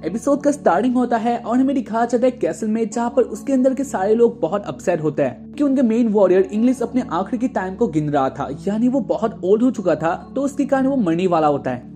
Episode का starting होता है और हमें दिखाया जाता है कैसल में, जहाँ पर उसके अंदर के सारे लोग बहुत अपसेट होते हैं कि उनके मेन वॉरियर इंग्लिश अपने आखिरी की टाइम को गिन रहा था, यानी वो बहुत ओल्ड हो चुका था, तो उसके कारण वो मरने वाला होता है।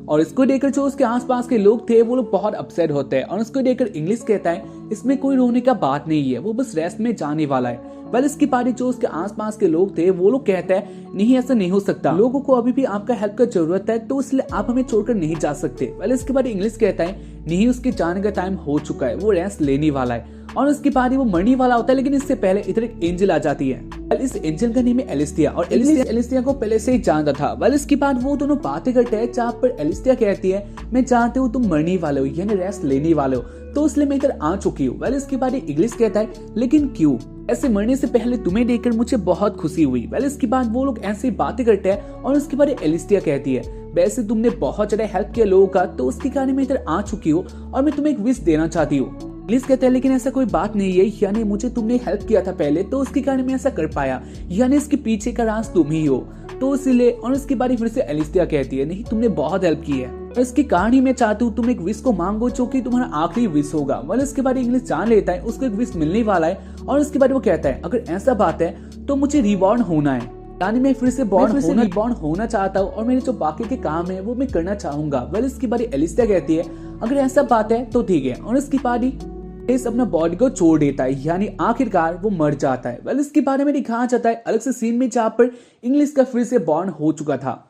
और इसको देखकर जो उसके आसपास के लोग थे वो लोग बहुत अपसेट होते हैं और उसको देखकर इंग्लिश कहता है इसमें कोई रोने का बात नहीं है, वो बस रेस्ट में जाने वाला है। वेल इसकी पारी जो उसके आसपास के लोग थे वो लोग कहते हैं नहीं ऐसा नहीं हो सकता, लोगों को अभी भी आपका हेल्प का जरूरत है, तो इसलिए आप हमें छोड़कर नहीं जा सकते। वेल इसके बाद इंग्लिश कहता है नहीं उसके जाने का टाइम हो चुका है, वो रेस्ट लेने वाला है और उसकी पारी वो मरने वाला होता है। लेकिन इससे पहले इधर एक एंजल आ जाती है। इस एंजल का नाम है एलिस्टिया और एलिस्टिया को पहले से ही जानता था। वेल इसके बाद वो दोनों बातें करते हैं, जहाँ पर एलिस्टिया कहती है मैं जानती हूँ तुम मरने वाले हो, यानी रेस्ट लेने वाले हो, तो इसलिए मैं इधर आ चुकी हूँ। वेल इसके बाद इंग्लिश कहता है लेकिन क्यों, ऐसे मरने से पहले तुम्हें देखकर मुझे बहुत खुशी हुई। वेल इसके बाद वो लोग ऐसे बातें करते हैं और उसके बाद एलिस्टिया कहती है वैसे तुमने बहुत ज्यादा हेल्प किया लोगों का, तो उसके कारण मैं इधर आ चुकी हूँ और मैं तुम्हें एक विश देना चाहती हूँ। इंग्लिश कहते हैं लेकिन ऐसा कोई बात नहीं है, यानी मुझे तुमने हेल्प किया था पहले, तो उसके कारण मैं ऐसा कर पाया, यानी इसके पीछे का राज तुम ही हो, तो इसीलिए। और उसके बाद फिर से एलिस्टिया कहती है नहीं तुमने बहुत हेल्प की है और इसकी कारण ही मैं चाहती हूँ तुम एक विश को मांगो जो कि तुम्हारा आखिरी विश होगा। मतलब इसके बाद इंग्लिश जान लेता है उसको एक विश मिलने वाला है और उसके बाद वो कहता है अगर ऐसा बात है तो मुझे रिबॉर्न होना है, यानी मैं फिर से रिबॉर्न होना चाहता हूँ और मेरे जो बाकी के काम है वो मैं करना चाहूंगा। वेल इसकी बारी एलिस्टिया कहती है अगर ऐसा बात है तो ठीक है और इसकी बारी इस अपना बॉडी को छोड़ देता है, यानी आखिरकार वो मर जाता है। वेल इसके बारे में दिखाया जाता है अलग से सीन में, जहाँ पर इंग्लिश का फिर से बॉर्न हो चुका था।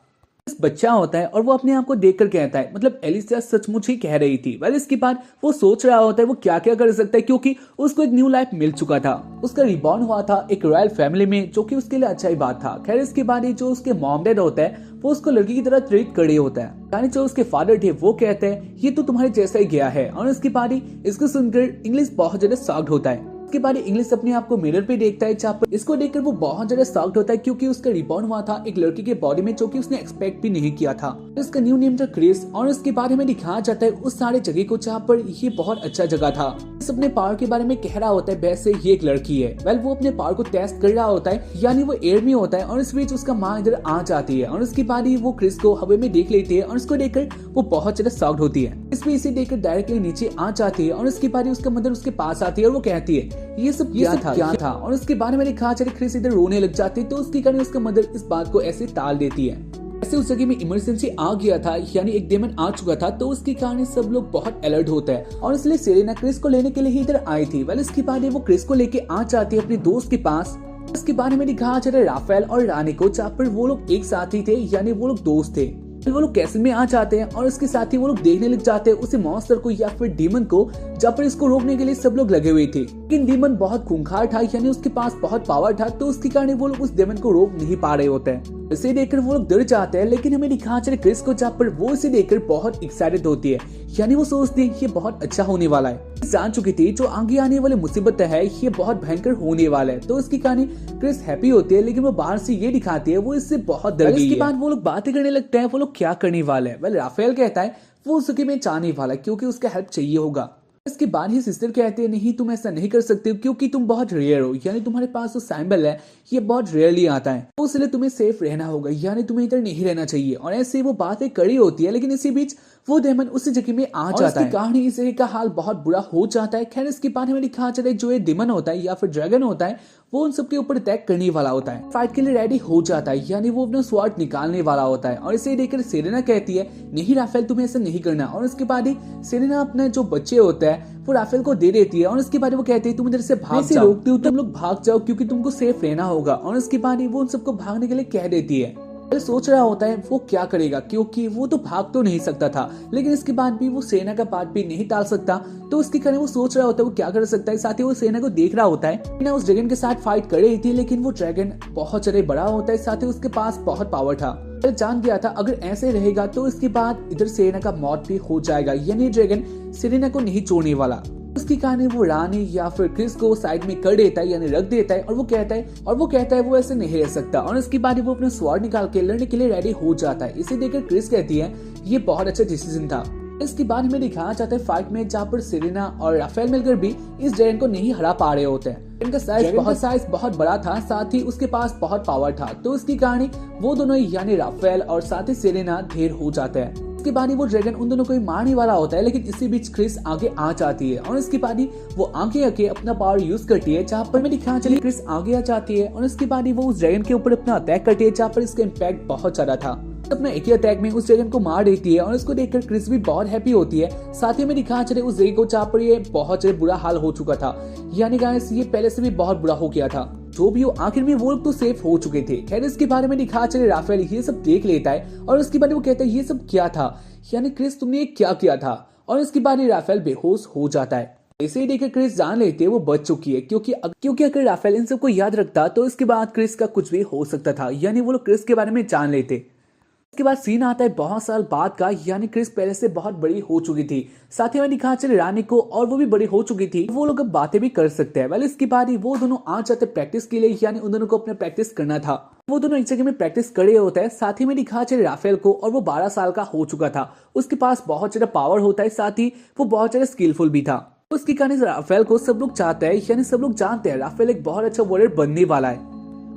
बच्चा होता है और वो अपने आप को देखकर कहता है मतलब एलिस्टिया सचमुच ही कह रही थी। वेल इसके बाद वो सोच रहा होता है वो क्या क्या कर सकता है, क्योंकि उसको एक न्यू लाइफ मिल चुका था, उसका रिबॉर्न हुआ था एक रॉयल फैमिली में, जो कि उसके लिए अच्छा ही बात था। खैर इसके बाद जो उसके मॉम डैड होता है वो उसको लड़की की तरह ट्रीट कर रही होता है, यानी जो उसके फादर थे वो कहते हैं ये तो तुम्हारे जैसा ही गया है। और इसके बाद इसको सुनकर इंग्लिश बहुत ज्यादा शॉक्ड होता है। इसके बाद इंग्लिश अपने आप को मिरर पे देखता है, जहाँ पर इसको देखकर वो बहुत ज्यादा शॉक्ड होता है, क्योंकि उसका रिबॉर्न हुआ था एक लड़की के बॉडी में, जो कि उसने एक्सपेक्ट भी नहीं किया था। इसका न्यू नेम था क्रिस और इसके बारे में दिखाया जाता है उस सारे जगह को जहाँ पर ये बहुत अच्छा जगह था। इस अपने पावर के बारे में कह रहा होता है वैसे ये एक लड़की है। वेल वो अपने पावर को टेस्ट कर रहा होता है, यानी वो एयर में होता है और इस बीच उसका माँ इधर आ जाती है और उसके बाद वो क्रिस को हवा में देख लेती है और उसको देखकर वो बहुत ज्यादा शॉक्ड होती है। इस बीच इसे देखकर डायरेक्टली नीचे आ जाती है और उसके बाद उसका मदर उसके पास आती है और वो कहती है ये सब क्या था और उसके बारे में लिखा चले क्रिस इधर रोने लग जाती है, तो उसके कारण उसका मदर इस बात को ऐसे टाल देती है। ऐसे उस जगह में इमरजेंसी आ गया था, यानी एक डेमन आ चुका था, तो उसके कारण सब लोग बहुत अलर्ट होते हैं और इसलिए सेरेना क्रिस को लेने के लिए ही इधर आई थी। वेल इसके बाद वो क्रिस को लेके आ जाती है अपने दोस्त के पास। इसके बारे में दिखाया जा रहा है राफेल और रानी को, जहाँ पर वो लोग एक साथ ही थे, यानी वो लोग दोस्त थे। वो लोग कैसल में आ जाते हैं और इसके साथ ही वो लोग देखने लग जाते हैं उसे मॉन्स्टर को या फिर डीमन को, जहाँ पर इसको रोकने के लिए सब लोग लगे हुए थे। लेकिन डीमन बहुत खूंखार था, यानी उसके पास बहुत पावर था, तो उसके कारण वो लोग उस डीमन को रोक नहीं पा रहे होते हैं। इसे देखकर वो लोग डर जाते हैं, लेकिन हमें दिखाया चले क्रिस को, जहाँ पर वो इसे देखकर बहुत एक्साइटेड होती है, यानी वो सोचती है ये बहुत अच्छा होने वाला है। जान चुकी थी जो आगे आने वाली मुसीबत है ये बहुत भयंकर होने वाला है, तो इसके कारण क्रिस हैप्पी होती है, लेकिन वो बाहर से ये दिखाती है वो इससे बहुत डर गई है। इसके बाद वो लोग बातें करने लगते हैं वो लोग क्या करने वाले हैं। वेल राफेल कहता है वो उसके में चाहने वाला, क्योंकि उसका हेल्प चाहिए होगा। इसके बाद ही सिस्टर कहते हैं नहीं तुम ऐसा नहीं कर सकते क्योंकि तुम बहुत रेयर हो, यानी तुम्हारे पास जो सैम्बल है ये बहुत रेयरली आता है, तो इसलिए तुम्हें सेफ रहना होगा, यानी तुम्हें इधर नहीं रहना चाहिए। और ऐसे वो बातें कड़ी होती है, लेकिन इसी बीच वो डेमन उसी जगह में आ जाता है। कहानी इस जगह का हाल बहुत बुरा हो जाता है। खैर इसके बारे में दिखाया जाता है जो ये डेमन होता है या फिर ड्रैगन होता है वो उन सबके ऊपर अटैक करने वाला होता है, फाइट के लिए रेडी हो जाता है, यानी वो अपना स्वॉर्ड निकालने वाला होता है। और इसे देखकर सेरेना कहती है नहीं राफेल तुम्हें ऐसा नहीं करना, और उसके बाद ही सेरेना अपने जो बच्चे होते हैं वो राफेल को दे देती है और उसके बाद वो कहती है तुम इधर से भाग जाओ, रोकती हो तुम लोग भाग जाओ क्योंकि तुमको सेफ रहना होगा। और उसके बाद ही वो उन सबको भागने के लिए कह देती है। सोच रहा होता है वो क्या करेगा, क्योंकि वो तो भाग तो नहीं सकता था, लेकिन इसके बाद भी वो सेना का पार्ट भी नहीं टाल सकता, तो उसके कारण वो सोच रहा होता है वो क्या कर सकता है। साथ ही वो सेना को देख रहा होता है ना उस ड्रैगन के साथ फाइट कर रही थी, लेकिन वो ड्रैगन बहुत ज्यादा बड़ा होता है, साथ ही उसके पास बहुत पावर था। जान गया था अगर ऐसे रहेगा तो इसके बाद इधर सेरेना का मौत भी हो जाएगा, यानी ड्रैगन सेरेना को नहीं छोड़ने वाला। उसकी कहानी वो रानी या फिर क्रिस को साइड में कर देता है, यानी रख देता है, और वो कहता है वो ऐसे नहीं रह सकता। और इसके बाद वो अपना स्वॉर्ड निकाल के लड़ने के लिए रेडी हो जाता है। इसे देखकर क्रिस कहती है ये बहुत अच्छा डिसीजन था। इसके बाद हमें दिखाया जाता है फाइट में, जहाँ पर सेरेना और राफेल मिलकर भी इस ड्रैगन को नहीं हरा पा रहे होते हैं। इनका साइज बहुत बड़ा था, साथ ही उसके पास बहुत पावर था, तो इसकी कहानी वो दोनों यानी राफेल और साथ ही सेरेना ढेर हो जाते हैं। इसके बाद वो ड्रैगन उन दोनों को मारने वाला होता है, लेकिन इसी बीच क्रिस आगे आ जाती है और इसके बाद वो आगे आके अपना पावर यूज करती है, जहाँ पर मेरी ख्याल चली क्रिस आगे आ जाती है और इसके बाद वो उस ड्रैगन के ऊपर अपना अटैक करती है, जहाँ पर इसका इम्पैक्ट बहुत ज्यादा था। अपना एक ही अटैक में उस ड्रैगन को मार देती है और इसको देखकर क्रिस भी बहुत हैप्पी होती है। साथ ही मेरी ख्याल चले उस ड्रैगन को, जहाँ पर ये बहुत बुरा हाल हो चुका था, यानी गाइस ये पहले से भी बहुत बुरा हो गया था। जो भी हो, आखिर में वो लोग तो सेफ हो चुके थे। खैर इसके बारे में दिखा चले राफेल ये सब देख लेता है और उसके बाद वो कहता है ये सब क्या था, यानी क्रिस तुमने ये क्या किया था, और इसके बाद राफेल बेहोश हो जाता है। इसे ही देखकर क्रिस जान लेते है वो बच चुकी है, क्योंकि अगर राफेल इन सबको याद रखता तो इसके बाद क्रिस का कुछ भी हो सकता था, यानी वो लोग क्रिस के बारे में जान लेते। इसके बाद सीन आता है बहुत साल बाद का, यानी क्रिस पहले से बहुत बड़ी हो चुकी थी। साथ ही में दिखा चले रानी को, और वो भी बड़ी हो चुकी थी, वो लोग अब बातें भी कर सकते हैं। वेल इसके बाद वो दोनों आ जाते प्रैक्टिस के लिए, यानी उन दोनों को अपने प्रैक्टिस करना था। वो दोनों एक जगह में प्रैक्टिस करे होता है। साथ ही में दिखा चले राफेल को, और वो 12 साल का हो चुका था। उसके पास बहुत ज्यादा पावर होता है, साथ ही वो बहुत ज्यादा स्किलफुल भी था। उसकी कारण राफेल को सब लोग चाहते हैं, यानी सब लोग जानते हैं राफेल एक बहुत अच्छा वॉरियर बनने वाला है।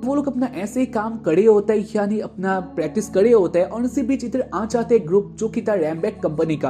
वो लोग अपना ऐसे ही काम करे होता है, यानी अपना प्रैक्टिस करे होता है, और इसी बीच इधर आ जाते हैं ग्रुप जो कि था रैमबैक कंपनी का।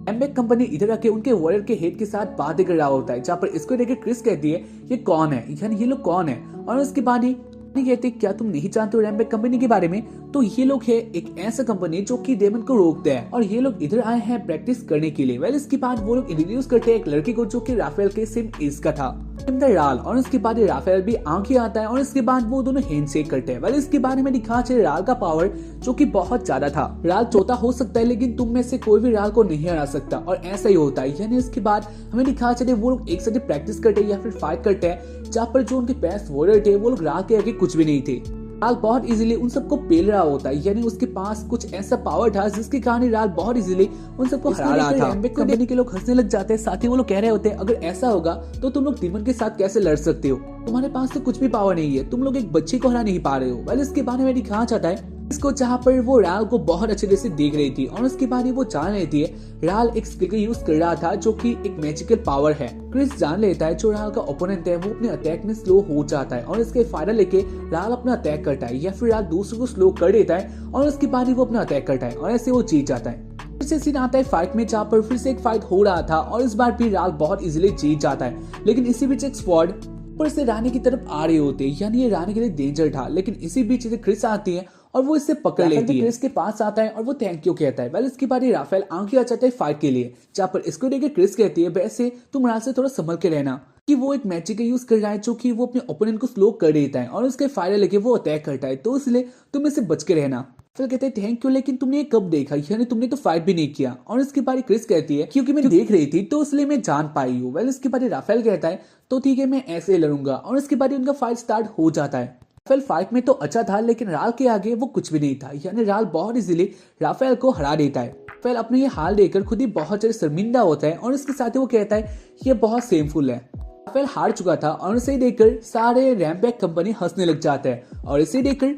रैमबैक कंपनी इधर आके उनके वॉरियर के हेड के साथ बातें कर रहा होता है, जहाँ पर इसको देखे क्रिस कहती है ये कौन है, यानी ये लोग कौन है, और उसके बाद ही कहते क्या तुम नहीं जानते हो रैमबैक कंपनी के बारे में, तो ये लोग है एक ऐसा कंपनी जो कि डेमन को रोकते हैं, और ये लोग इधर आए हैं प्रैक्टिस करने के लिए। वेल इसके बाद वो लोग इंट्रोड्यूस करते हैं एक लड़की को जो कि राफेल के सेम एज का था, राल, और उसके बाद राफेल भी आगे आता है, और इसके बाद वो दोनों हैंडशेक करते हैं। वेल इसके बारे में दिखा चले राल का पावर जो कि बहुत ज्यादा था। राल चौथा हो सकता है, लेकिन तुम में से कोई भी राल को नहीं हरा सकता, और ऐसा ही होता है। यानी इसके बाद हमें दिखा चले वो लोग एक साथ प्रैक्टिस करते हैं या फिर फाइट करते हैं, जहाँ पर जो उनके बेस्ट वॉरियर थे वो लोग राल के आगे कुछ भी नहीं थे। राल बहुत इजीली उन सबको पेल रहा होता है, यानी उसके पास कुछ ऐसा पावर था जिसके कारण राल बहुत इजीली उन सबको हरा रहा था। कंपनी के लोग हंसने लग जाते हैं। साथ ही वो लोग कह रहे होते हैं अगर ऐसा होगा तो तुम लोग डीमन के साथ कैसे लड़ सकते हो, तुम्हारे पास तो कुछ भी पावर नहीं है, तुम लोग एक बच्चे को हरा नहीं पा रहे हो। वेल इसके बारे में दिखाना चाहता है इसको, जहाँ पर वो राल को बहुत अच्छे से देख रही थी, और उसके बाद वो जान लेती है राल एक स्किल का यूज कर रहा था जो कि एक मैजिकल पावर है। क्रिस जान लेता है जो राल का ओपोनेंट है वो अपने अटैक में स्लो हो जाता है, और इसके फायदा लेके राल अपना अटैक करता है, या फिर राल दूसरों को स्लो कर देता है, और उसके बाद वो अपना अटैक करता है, और ऐसे वो जीत जाता है। फिर से सीन आता है फाइट में, जहाँ पर फिर से एक फाइट हो रहा था, और इस बार भी राल बहुत इजीली जीत जाता है। लेकिन इसी बीच एक स्क्वाड ऊपर से रानी की तरफ आ रहे होते हैं, यानी ये रानी के लिए डेंजर था। लेकिन इसी बीच क्रिस आती है और वो इससे पकड़ लेती है। क्रिस के पास आता है और वो थैंक यू कहता है। वेल इसके बाद राफेल आगे आ जाता है फाइट के लिए, जहाँ पर इसको देखकर क्रिस कहती है वैसे तुम राल से थोड़ा संभल के रहना, कि वो एक मैजिक का यूज कर रहा है जो कि वो अपने ओपोनेंट को स्लो कर देता है, और उसके फायदा लेके वो अटैक करता है, तो इसलिए तुम इससे बच के रहना। फिर कहते हैं थैंक यू, लेकिन तुमने ये कब देखा, यानी तुमने तो फाइट भी नहीं किया। और इसके बाद क्रिस कहती है क्योंकि मैं देख रही थी तो इसलिए मैं जान पाई हूँ। वेल इसके बाद राफेल कहता है तो ठीक है मैं ऐसे ही लड़ूंगा, और इसके बाद उनका फाइट स्टार्ट हो जाता है। राफेल फाइट में तो अच्छा था, लेकिन राल के आगे वो कुछ भी नहीं था, यानी राल बहुत इजीली राफेल को हरा देता है। राफेल अपने ये हाल देखकर खुद ही बहुत ज्यादा शर्मिंदा होता है, और इसके साथ ही वो कहता है ये बहुत सेमफुल है। राफेल हार चुका था, और इसे देखकर सारे रैमबैक कंपनी हंसने लग जाते हैं, और इसे देखकर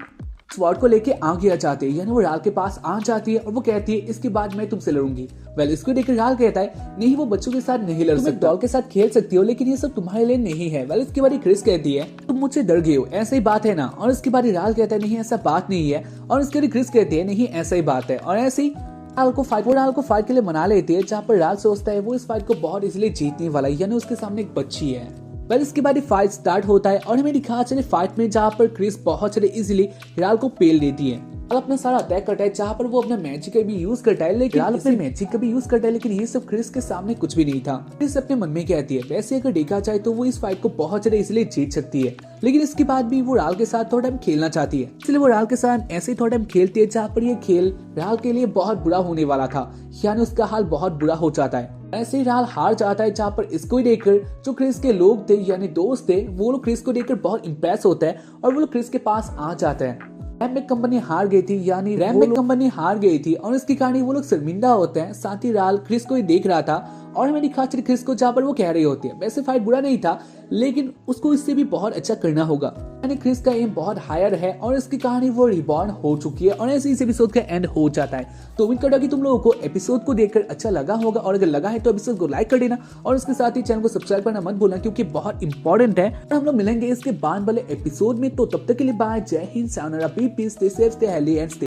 स्वॉर्ड को लेके आगे आ जाते हैं, यानी वो राल के पास आ जाती है, और वो कहती है इसके बाद मैं तुमसे लड़ूंगी। वेल इसको देखकर राल कहता है नहीं वो बच्चों के साथ नहीं लड़ सकता, डॉल के साथ खेल सकती हो, लेकिन ये सब तुम्हारे लिए नहीं है। वेल इसके बाद क्रिस कहती है तुम मुझसे डर गए हो, ऐसा ही बात है ना, और इसके बाद राल कहता है नहीं ऐसा बात नहीं है, और इसके बाद क्रिस कहती है नहीं ऐसा ही बात है, और ऐसे ही राल को फाइट के लिए मना लेती है, जहाँ पर राल सोचता है वो इस फाइट को बहुत इजीली जीतने वाला है, यानी उसके सामने एक बच्ची है। वेल इसके बाद फाइट स्टार्ट होता है, और हमें दिखा चले फाइट में जहाँ पर क्रिस बहुत सारे इजीली राल को पेल देती है। राल अपना सारा अटैक करता है, जहाँ पर वो अपना मैजिक का भी यूज करता है, लेकिन राल अपने मैजिक का भी यूज करता है, लेकिन ये सब क्रिस के सामने कुछ भी नहीं था। क्रिस अपने मन में कहती है वैसे अगर देखा जाए तो वो इस फाइट को बहुत ज्यादा इजीली जीत सकती है, लेकिन इसके बाद भी वो राल के साथ थोड़ा टाइम खेलना चाहती है, इसलिए वो राल के साथ ऐसे ही थोड़ा टाइम खेलती है, जहाँ पर ये खेल राल के लिए बहुत बुरा होने वाला था, यानी उसका हाल बहुत बुरा हो जाता है। ऐसे ही राल हार जाता है, जहाँ पर इसको ही देखकर जो क्रिस के लोग थे यानी दोस्त थे वो लोग क्रिस को देखकर बहुत इंप्रेस होता है, और वो लोग क्रिस के पास आ जाते हैं। रैमबैक कंपनी हार गई थी, यानी रैमबैक कंपनी हार गई थी, और इसके कारण वो लोग शर्मिंदा होते हैं। साथ ही राल क्रिस को ही देख रहा था, और हमें दिखा चली क्रिस को, जहाँ पर वो कह रही होती है वैसे फाइट बुरा नहीं था, लेकिन उसको इससे भी बहुत अच्छा करना होगा, यानी क्रिस का एम बहुत हायर है, और इसके कारण वो रिबॉर्न हो चुकी है, और ऐसे इस एपिसोड का एंड हो जाता है। तो उम्मीद करता कि तुम लोगों को एपिसोड को देखकर अच्छा लगा होगा, और अगर लगा है तो एपिसोड को लाइक कर देना, और उसके साथ ही चैनल को सब्सक्राइब करना मत भूलना, क्योंकि बहुत इंपॉर्टेंट है। और हम लोग मिलेंगे इसके बाद वाले एपिसोड में, तो तब तक के लिए बाय, जय हिंद, सायोनारा, be peace, stay safe, stay healthy and